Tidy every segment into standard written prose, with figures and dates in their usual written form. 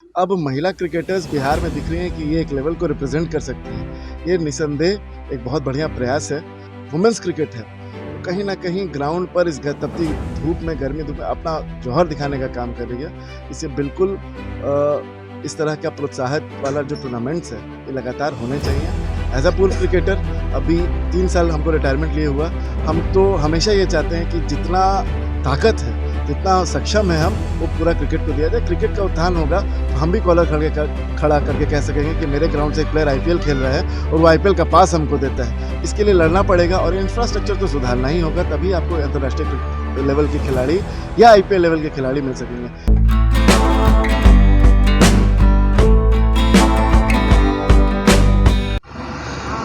अब महिला क्रिकेटर्स बिहार में दिख रही हैं कि ये एक लेवल को रिप्रेजेंट कर सकती हैं। ये निसंदेह एक बहुत बढ़िया प्रयास है। वुमेन्स क्रिकेट है, तो कहीं न कहीं ग्राउंड पर इस तपती धूप में, गर्मी धूप में अपना जौहर दिखाने का काम कर रही है। इसे बिल्कुल इस तरह का प्रोत्साहित वाला जो टूर्नामेंट्स है, ये लगातार होने चाहिए। एज़ अ पूर्व क्रिकेटर अभी 3 साल हमको रिटायरमेंट लिए हुआ। हम तो हमेशा ये चाहते हैं कि जितना ताकत है, जितना सक्षम है हम, वो पूरा क्रिकेट को दिया जाए। क्रिकेट का उत्थान होगा तो हम भी कॉलर खड़ा करके कह सकेंगे कि मेरे ग्राउंड से एक प्लेयर आईपीएल खेल रहा है और वो आईपीएल का पास हमको देता है। इसके लिए लड़ना पड़ेगा और इंफ्रास्ट्रक्चर तो सुधारना ही होगा, तभी आपको अंतर्राष्ट्रीय लेवल के खिलाड़ी या आईपीएल लेवल के खिलाड़ी मिल सकेंगे।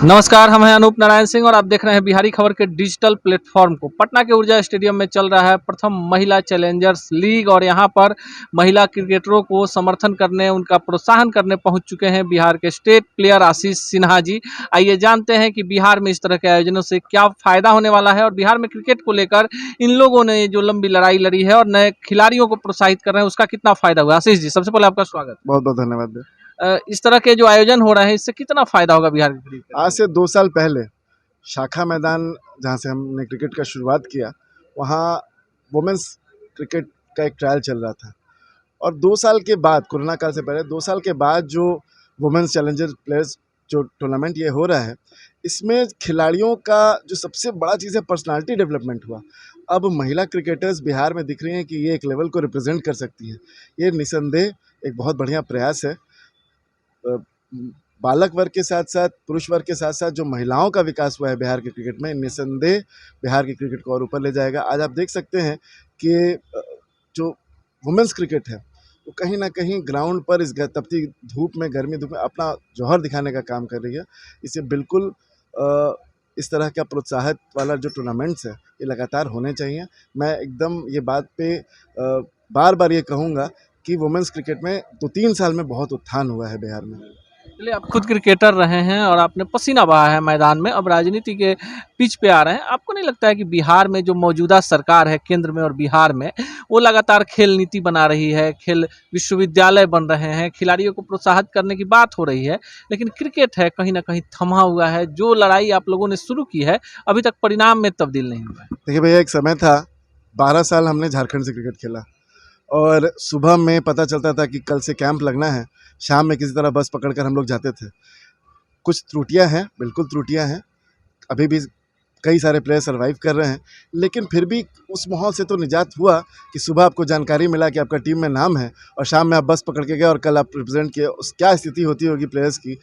नमस्कार, हम हैं अनूप नारायण सिंह और आप देख रहे हैं बिहारी खबर के डिजिटल प्लेटफॉर्म को। पटना के ऊर्जा स्टेडियम में चल रहा है प्रथम महिला चैलेंजर्स लीग और यहां पर महिला क्रिकेटरों को समर्थन करने, उनका प्रोत्साहन करने पहुंच चुके हैं बिहार के स्टेट प्लेयर आशीष सिन्हा जी। आइए जानते हैं कि बिहार में इस तरह के आयोजनों से क्या फायदा होने वाला है और बिहार में क्रिकेट को लेकर इन लोगों ने जो लंबी लड़ाई लड़ी है और नए खिलाड़ियों को प्रोत्साहित कर रहे हैं, उसका कितना फायदा हुआ। आशीष जी, सबसे पहले आपका स्वागत। बहुत बहुत धन्यवाद। इस तरह के जो आयोजन हो रहे हैं, इससे कितना फायदा होगा बिहार के क्रिकेट? आज से 2 साल पहले शाखा मैदान, जहाँ से हमने क्रिकेट का शुरुआत किया, वहाँ वुमेन्स क्रिकेट का एक ट्रायल चल रहा था। और 2 साल के बाद, कोरोना काल से पहले 2 साल के बाद जो वुमेन्स चैलेंजर प्लेयर्स जो टूर्नामेंट ये हो रहा है, इसमें खिलाड़ियों का जो सबसे बड़ा चीज़ है, पर्सनालिटी डेवलपमेंट हुआ। अब महिला क्रिकेटर्स बिहार में दिख रही हैं कि ये एक लेवल को रिप्रेजेंट कर सकती हैं। ये निसंदेह एक बहुत बढ़िया प्रयास है। बालक वर्ग के साथ साथ, पुरुष वर्ग के साथ साथ जो महिलाओं का विकास हुआ है बिहार के क्रिकेट में, निसंदेह बिहार के क्रिकेट को और ऊपर ले जाएगा। आज आप देख सकते हैं कि जो वुमेन्स क्रिकेट है, वो कहीं न कहीं ग्राउंड पर इस तपती धूप में, गर्मी धूप में अपना जौहर दिखाने का काम कर रही है। इसे बिल्कुल इस तरह का प्रोत्साहित वाला जो टूर्नामेंट्स है, ये लगातार होने चाहिए। मैं एकदम ये बात पे बार-बार ये कहूँगा कि वुमेन्स क्रिकेट में 2-3 साल में बहुत उत्थान हुआ है बिहार में। चलिए, आप खुद क्रिकेटर रहे हैं और आपने पसीना बहाया है मैदान में, अब राजनीति के पिच पे आ रहे हैं। आपको नहीं लगता है कि बिहार में जो मौजूदा सरकार है केंद्र में और बिहार में, वो लगातार खेल नीति बना रही है, खेल विश्वविद्यालय बन रहे हैं, खिलाड़ियों को प्रोत्साहित करने की बात हो रही है, लेकिन क्रिकेट है कहीं ना कहीं थमा हुआ है। जो लड़ाई आप लोगों ने शुरू की है, अभी तक परिणाम में तब्दील नहीं हुआ है। देखिए भैया, एक समय था, 12 साल हमने झारखंड से क्रिकेट खेला और सुबह में पता चलता था कि कल से कैंप लगना है, शाम में किसी तरह बस पकड़कर हम लोग जाते थे। कुछ त्रुटियां हैं, बिल्कुल त्रुटियां हैं, अभी भी कई सारे प्लेयर सर्वाइव कर रहे हैं, लेकिन फिर भी उस माहौल से तो निजात हुआ कि सुबह आपको जानकारी मिला कि आपका टीम में नाम है और शाम में आप बस पकड़ के गए और कल आप रिप्रेजेंट किए। उस क्या स्थिति होती होगी प्लेयर्स की।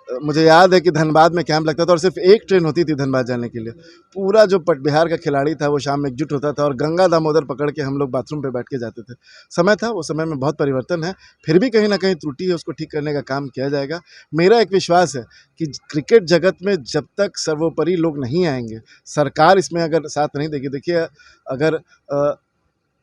मुझे याद है कि धनबाद में कैंप लगता था और सिर्फ एक ट्रेन होती थी धनबाद जाने के लिए। पूरा जो बिहार का खिलाड़ी था वो शाम में एकजुट होता था और गंगा दामोदर पकड़ के हम लोग बाथरूम पे बैठ के जाते थे। समय था, वो समय में बहुत परिवर्तन है, फिर भी कहीं ना कहीं त्रुटि है, उसको ठीक करने का काम किया जाएगा। मेरा एक विश्वास है कि क्रिकेट जगत में जब तक सर्वोपरि लोग नहीं आएंगे, सरकार इसमें अगर साथ नहीं देगी, देखिए अगर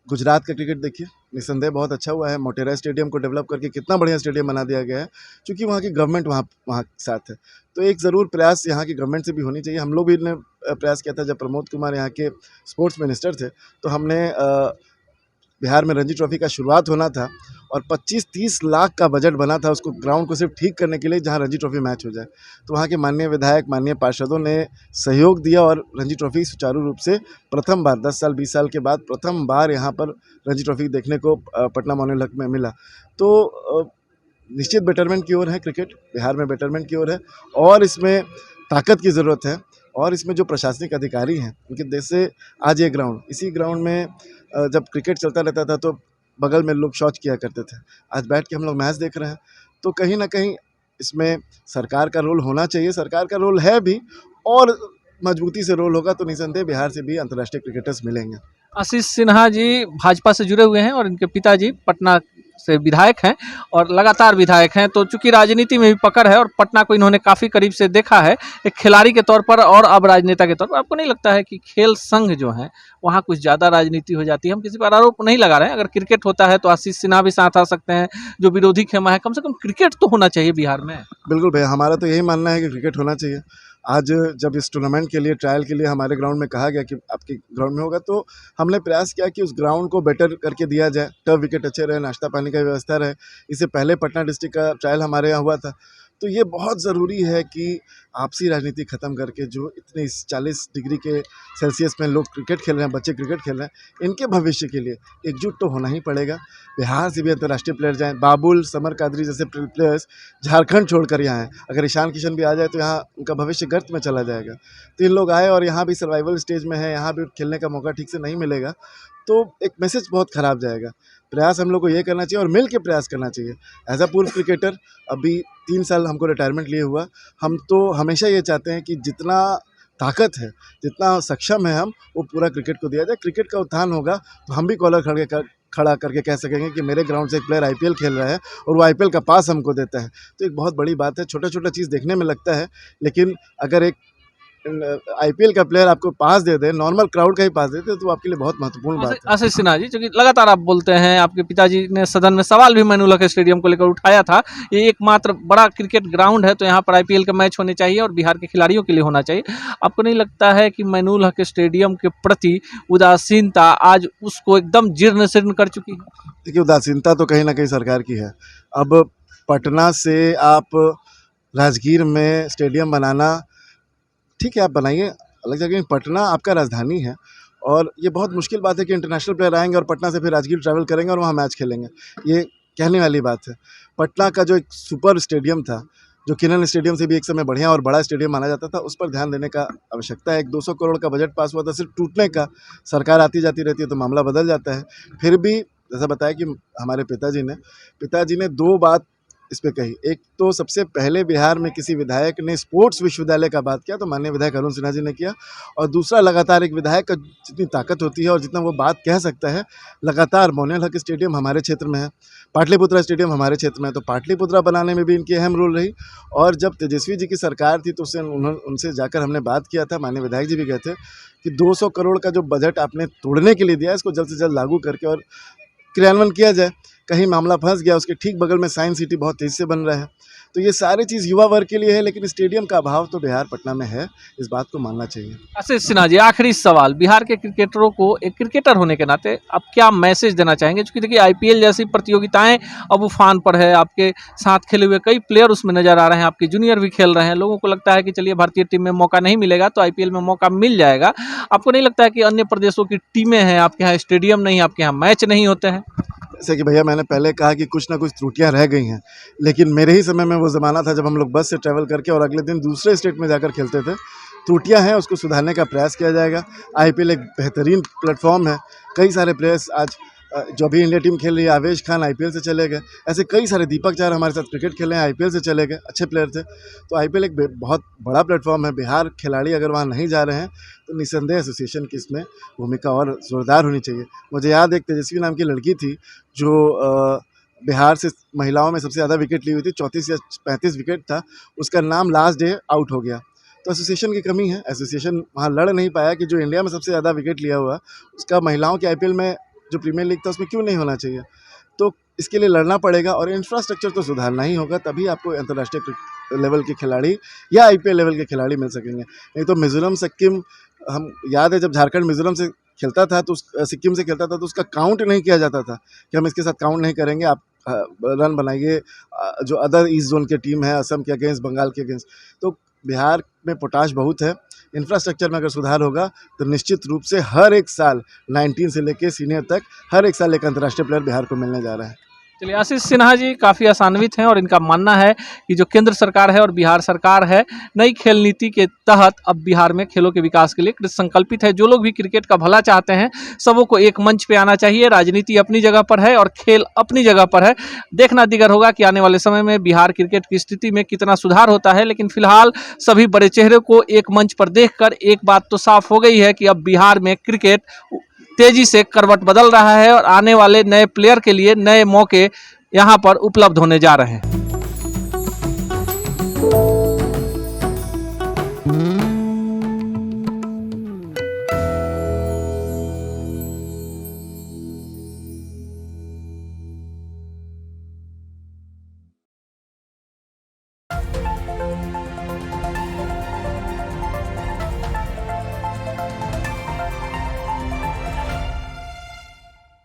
गुजरात का क्रिकेट देखिए, निसंदेह बहुत अच्छा हुआ है। मोटेरा स्टेडियम को डेवलप करके कितना बढ़िया स्टेडियम बना दिया गया है, क्योंकि वहाँ की गवर्नमेंट वहाँ साथ है। तो एक ज़रूर प्रयास यहाँ की गवर्नमेंट से भी होनी चाहिए। हम लोग भी ने प्रयास किया था जब प्रमोद कुमार यहाँ के स्पोर्ट्स मिनिस्टर थे, तो हमने बिहार में रणजी ट्रॉफी का शुरुआत होना था और 25-30 लाख का बजट बना था उसको, ग्राउंड को सिर्फ ठीक करने के लिए, जहां रणजी ट्रॉफी मैच हो जाए। तो वहां के माननीय विधायक, माननीय पार्षदों ने सहयोग दिया और रणजी ट्रॉफी सुचारू रूप से प्रथम बार 10 साल 20 साल के बाद प्रथम बार यहाँ पर रणजी ट्रॉफी देखने को पटना मोनू हक में मिला। तो निश्चित बेटरमेंट की ओर है क्रिकेट, बिहार में बेटरमेंट की ओर है और इसमें ताकत की ज़रूरत है। और इसमें जो प्रशासनिक अधिकारी हैं, उनके देश से आज ये ग्राउंड, इसी ग्राउंड में जब क्रिकेट चलता रहता था तो बगल में लोग शौच किया करते थे। आज बैठ के हम लोग मैच देख रहे हैं, तो कहीं ना कहीं इसमें सरकार का रोल होना चाहिए। सरकार का रोल है भी, और मजबूती से रोल होगा तो निसंदेह बिहार से भी अंतर्राष्ट्रीय क्रिकेटर्स मिलेंगे। आशीष सिन्हा जी भाजपा से जुड़े हुए हैं और इनके पिताजी पटना से विधायक हैं और लगातार विधायक हैं, तो चूंकि राजनीति में भी पकड़ है और पटना को इन्होंने काफ़ी करीब से देखा है, एक खिलाड़ी के तौर पर और अब राजनेता के तौर पर। आपको नहीं लगता है कि खेल संघ जो है वहाँ कुछ ज़्यादा राजनीति हो जाती है? हम किसी पर आरोप नहीं लगा रहे हैं, अगर क्रिकेट होता है तो आशीष सिन्हा भी साथ आ सकते हैं, जो विरोधी खेमा है, कम से कम क्रिकेट तो होना चाहिए बिहार में। बिल्कुल भैया, हमारा तो यही मानना है कि क्रिकेट होना चाहिए। आज जब इस टूर्नामेंट के लिए ट्रायल के लिए हमारे ग्राउंड में कहा गया कि आपके ग्राउंड में होगा, तो हमने प्रयास किया कि उस ग्राउंड को बेटर करके दिया जाए, टर्फ विकेट अच्छे रहे, नाश्ता पानी का व्यवस्था रहे। इससे पहले पटना डिस्ट्रिक्ट का ट्रायल हमारे यहाँ हुआ था। तो ये बहुत ज़रूरी है कि आपसी राजनीति ख़त्म करके जो इतने 40 डिग्री के सेल्सियस में लोग क्रिकेट खेल रहे हैं, बच्चे क्रिकेट खेल रहे हैं, इनके भविष्य के लिए एकजुट तो होना ही पड़ेगा। बिहार से भी अंतर्राष्ट्रीय प्लेयर जाएँ, बाबुल, समर कादरी जैसे प्लेयर्स झारखंड छोड़कर यहाँ आए। अगर ईशान किशन भी आ जाए तो यहाँ उनका भविष्य गर्त में चला जाएगा। तो इन लोग आए और यहाँ भी सर्वाइवल स्टेज में है, यहाँ भी खेलने का मौका ठीक से नहीं मिलेगा, तो एक मैसेज बहुत ख़राब जाएगा। प्रयास हम लोग को ये करना चाहिए और मिल के प्रयास करना चाहिए। एज अ पूर्व क्रिकेटर अभी 3 साल हमको रिटायरमेंट लिए हुआ, हम तो हमेशा ये चाहते हैं कि जितना ताकत है, जितना सक्षम है हम, वो पूरा क्रिकेट को दिया जाए। क्रिकेट का उत्थान होगा तो हम भी कॉलर खड़ा करके कह सकेंगे कि मेरे ग्राउंड से एक प्लेयर आईपीएल खेल रहा है और वो आईपीएल का पास हमको देता है। तो एक बहुत बड़ी बात है। छोटा-छोटा चीज़ देखने में लगता है, लेकिन अगर एक आईपीएल का प्लेयर आपको पास दे दे, नॉर्मल क्राउड का ही पास दे दे, तो आपके लिए बहुत महत्वपूर्ण बात है। आशीष सिन्हा जी, चूंकि लगातार आप बोलते हैं, आपके पिताजी ने सदन में सवाल भी मैनूल हक स्टेडियम को लेकर उठाया था। ये एकमात्र बड़ा क्रिकेट ग्राउंड है, तो यहाँ पर आईपीएल के मैच होने चाहिए और बिहार के खिलाड़ियों के लिए होना चाहिए। आपको नहीं लगता है कि मैनूल हक स्टेडियम के प्रति उदासीनता आज उसको एकदम जीर्ण शीर्ण कर चुकी है? देखिए, उदासीनता तो कहीं ना कहीं सरकार की है। अब पटना से आप राजगीर में स्टेडियम बनाना, ठीक है, आप बनाइए अलग जगह, पटना आपका राजधानी है और ये बहुत मुश्किल बात है कि इंटरनेशनल प्लेयर आएंगे और पटना से फिर राजगीर ट्रैवल करेंगे और वहाँ मैच खेलेंगे। ये कहने वाली बात है। पटना का जो एक सुपर स्टेडियम था, जो किरण स्टेडियम से भी एक समय बढ़िया और बड़ा स्टेडियम माना जाता था, उस पर ध्यान देने का आवश्यकता है। एक 200 करोड़ का बजट पास हुआ था सिर्फ टूटने का। सरकार आती जाती रहती है तो मामला बदल जाता है। फिर भी जैसा बताया कि हमारे पिताजी ने 2 बात इस पे कही। एक तो सबसे पहले बिहार में किसी विधायक ने स्पोर्ट्स विश्वविद्यालय का बात किया, तो माननीय विधायक अरुण सिन्हा जी ने किया। और दूसरा, लगातार एक विधायक का जितनी ताकत होती है और जितना वो बात कह सकता है, लगातार मैनूल हक स्टेडियम हमारे क्षेत्र में है, पाटलिपुत्रा स्टेडियम हमारे क्षेत्र में है, तो पाटलिपुत्रा बनाने में भी इनकी अहम रोल रही। और जब तेजस्वी जी की सरकार थी तो उनसे जाकर हमने बात किया था, माननीय विधायक जी भी गए थे कि 200 करोड़ का जो बजट आपने तोड़ने के लिए दिया है, इसको जल्द से जल्द लागू करके और क्रियान्वयन किया जाए। कहीं मामला फंस गया, उसके ठीक बगल में साइंस सिटी बहुत तेज़ी से बन रहा है। तो ये सारी चीज़ युवा वर्ग के लिए है, लेकिन स्टेडियम का अभाव तो बिहार पटना में है, इस बात को मानना चाहिए। आशीष सिन्हा जी, आखिरी सवाल, बिहार के क्रिकेटरों को एक क्रिकेटर होने के नाते आप क्या मैसेज देना चाहेंगे? क्योंकि देखिए आईपीएल जैसी प्रतियोगिताएं अब उफान पर है, आपके साथ खेले हुए कई प्लेयर उसमें नजर आ रहे हैं, आपके जूनियर भी खेल रहे हैं। लोगों को लगता है कि चलिए भारतीय टीम में मौका नहीं मिलेगा तो आईपीएल में मौका मिल जाएगा। आपको नहीं लगता है कि अन्य प्रदेशों की टीमें हैं, आपके यहाँ स्टेडियम नहीं, आपके यहाँ मैच नहीं होते हैं? जैसे कि भैया मैंने पहले कहा कि कुछ ना कुछ त्रुटियां रह गई हैं, लेकिन मेरे ही समय में वो ज़माना था जब हम लोग बस से ट्रैवल करके और अगले दिन दूसरे स्टेट में जाकर खेलते थे। त्रुटियां हैं, उसको सुधारने का प्रयास किया जाएगा। आईपीएल एक बेहतरीन प्लेटफॉर्म है। कई सारे प्लेयर्स आज जो अभी इंडिया टीम खेल रही है, आवेश खान आईपीएल से चले गए, ऐसे कई सारे, दीपक चार हमारे साथ क्रिकेट खेले हैं, आईपीएल से चले गए, अच्छे प्लेयर थे। तो आईपीएल एक बहुत बड़ा प्लेटफॉर्म है। बिहार खिलाड़ी अगर वहाँ नहीं जा रहे हैं तो निस्संदेह एसोसिएशन की इसमें भूमिका और ज़ोरदार होनी चाहिए। मुझे याद है एक तेजस्वी नाम की लड़की थी जो बिहार से महिलाओं में सबसे ज़्यादा विकेट ली हुई थी, 34 या 35 विकेट था, उसका नाम लास्ट डे आउट हो गया। तो एसोसिएशन की कमी है। एसोसिएशन वहाँ लड़ नहीं पाया कि जो इंडिया में सबसे ज़्यादा विकेट लिया हुआ, उसका महिलाओं के आईपीएल में जो प्रीमियर लीग था उसमें क्यों नहीं होना चाहिए। तो इसके लिए लड़ना पड़ेगा और इंफ्रास्ट्रक्चर तो सुधारना ही होगा, तभी आपको अंतर्राष्ट्रीय लेवल के खिलाड़ी या आईपीएल लेवल के खिलाड़ी मिल सकेंगे। नहीं तो मिज़ोरम, सिक्किम, हम याद है जब झारखंड मिज़ोरम से खेलता था तो सिक्किम से खेलता था तो उसका काउंट नहीं किया जाता था कि हम इसके साथ काउंट नहीं करेंगे, आप रन बनाइए। जो अदर ईस्ट जोन की टीम है, असम के अगेंस्ट, बंगाल के अगेंस्ट, तो बिहार में पोटाश बहुत है। इंफ्रास्ट्रक्चर में अगर सुधार होगा तो निश्चित रूप से हर एक साल 19 से लेकर सीनियर तक हर एक साल एक अंतर्राष्ट्रीय प्लेयर बिहार को मिलने जा रहा है। चलिए, आशीष सिन्हा जी काफ़ी आशान्वित हैं और इनका मानना है कि जो केंद्र सरकार है और बिहार सरकार है, नई खेल नीति के तहत अब बिहार में खेलों के विकास के लिए कृत संकल्पित है। जो लोग भी क्रिकेट का भला चाहते हैं, सबों को एक मंच पे आना चाहिए। राजनीति अपनी जगह पर है और खेल अपनी जगह पर है। देखना दिगर होगा कि आने वाले समय में बिहार क्रिकेट की स्थिति में कितना सुधार होता है, लेकिन फिलहाल सभी बड़े चेहरे को एक मंच पर देखकर एक बात तो साफ हो गई है कि अब बिहार में क्रिकेट तेजी से करवट बदल रहा है और आने वाले नए प्लेयर के लिए नए मौके यहां पर उपलब्ध होने जा रहे हैं।